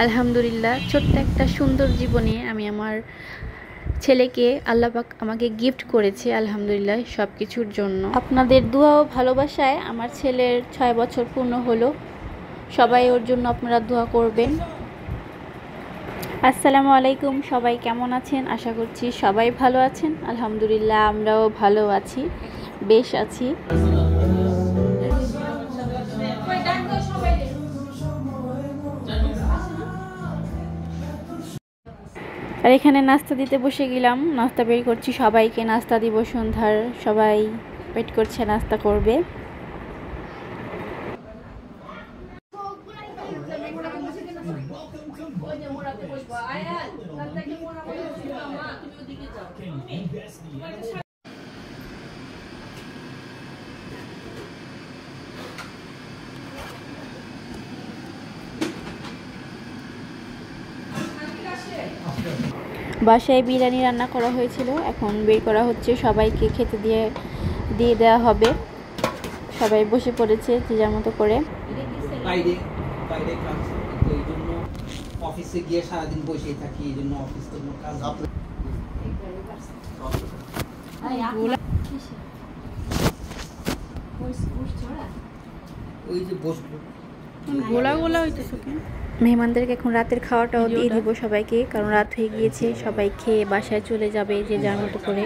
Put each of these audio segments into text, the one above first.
আলহামদুলিল্লাহ ছোট্ট একটা সুন্দর জীবনে আমি আমার ছেলেকে আল্লাহ পাক আমাকে গিফট করেছে। আলহামদুলিল্লাহ সব কিছুর জন্য আপনাদের দোয়া ও ভালোবাসায় আমার ছেলের 6 বছর পূর্ণ হলো। সবাই ওর জন্য আপনারা দোয়া করবেন। আসসালামু আলাইকুম, সবাই কেমন আছেন? আশা করছি সবাই ভালো আছেন। আলহামদুলিল্লাহ আমরাও ভালো আছি, বেশ আছি। আর এখানে নাস্তা দিতে বসে গেলাম, নাস্তা বের করছি, সবাইকে নাস্তা দিব সন্ধ্যার। সবাই ওয়েট করছে, নাস্তা করবে। বাসায় বিরিয়ানি রান্না করা হয়েছিল, এখন বের করা হচ্ছে, সবাইকে খেতে দিয়ে দেওয়া হবে। সবাই বসে পড়েছে যে যার মতো করে। অফিসে গিয়ে সারাদিন বসেই থাকি, এই জন্য অফিস তো কাজ ওই যে বসবো গোলা গোলা হইতেছে। মেহমানদেরকে এখন রাতের খাওয়াটাও দিয়ে দিব সবাইকে, কারণ রাত হয়ে গিয়েছে। সবাই খেয়ে বাসায় চলে যাবে যে যার মতো করে।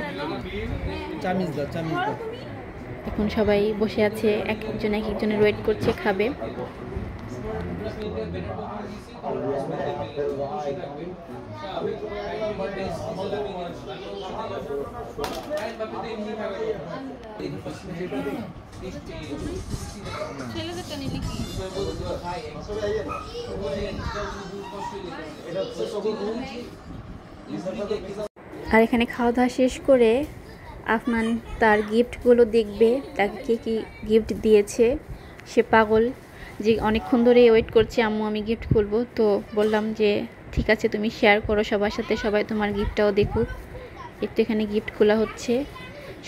এখন সবাই বসে আছে, এক একজনের ওয়েট করছে, খাবে। আর এখানে খাওয়া দাওয়া শেষ করে আফনান তার গিফটগুলো দেখবে, তাকে কে কি গিফট দিয়েছে। সে পাগল যে অনেকক্ষণ ধরে ওয়েট করছে, আম্মু আমি গিফট খুলবো। তো বললাম যে ঠিক আছে, তুমি শেয়ার করো সবার সাথে, সবাই তোমার গিফটটাও দেখুক। একটু এখানে গিফট খোলা হচ্ছে।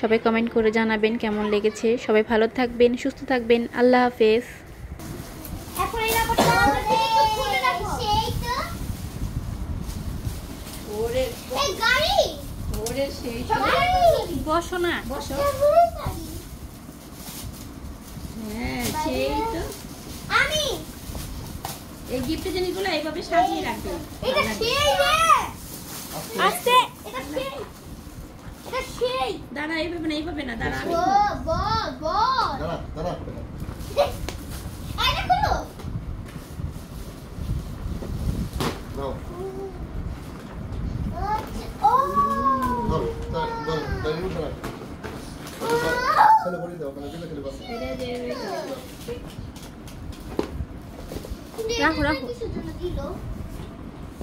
সবাই কমেন্ট করে জানাবেন কেমন লেগেছে। সবাই ভালো থাকবেন, সুস্থ থাকবেন। আল্লাহ হাফেজ। বসো না, বসো। হ্যাঁ সেই তো, আমি এই গিফট জিনিসগুলো এইভাবে সাজিয়ে রাখবে। এটা সেই রে, আস্তে, এটা সেই, এটা সেই। দাঁড়া, এইভাবে না, এইভাবে না, দাঁড়া। আমি দাঁড়া দাঁড়া, এটা খুলো নাও। রাখো রাখো,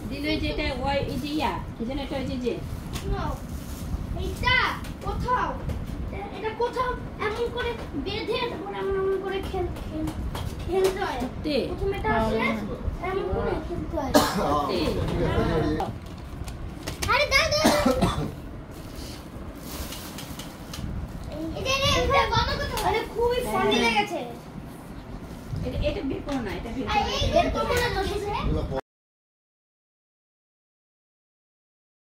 দিল যেটা ওই এই যে ইয়া কি জানো, এটা ওই যে এইটা কোথাও, এটা কোথাও এমন করে বেঁধে তারপর এমন করে খেলতে হয়। প্রথমে এটা আসলে এমন করে খেলতে হয়। আরে দাদা এটা বন্ধ করতে, আরে খুবই ফানি লেগেছে। এটা বের করো না, এটা বের করো না।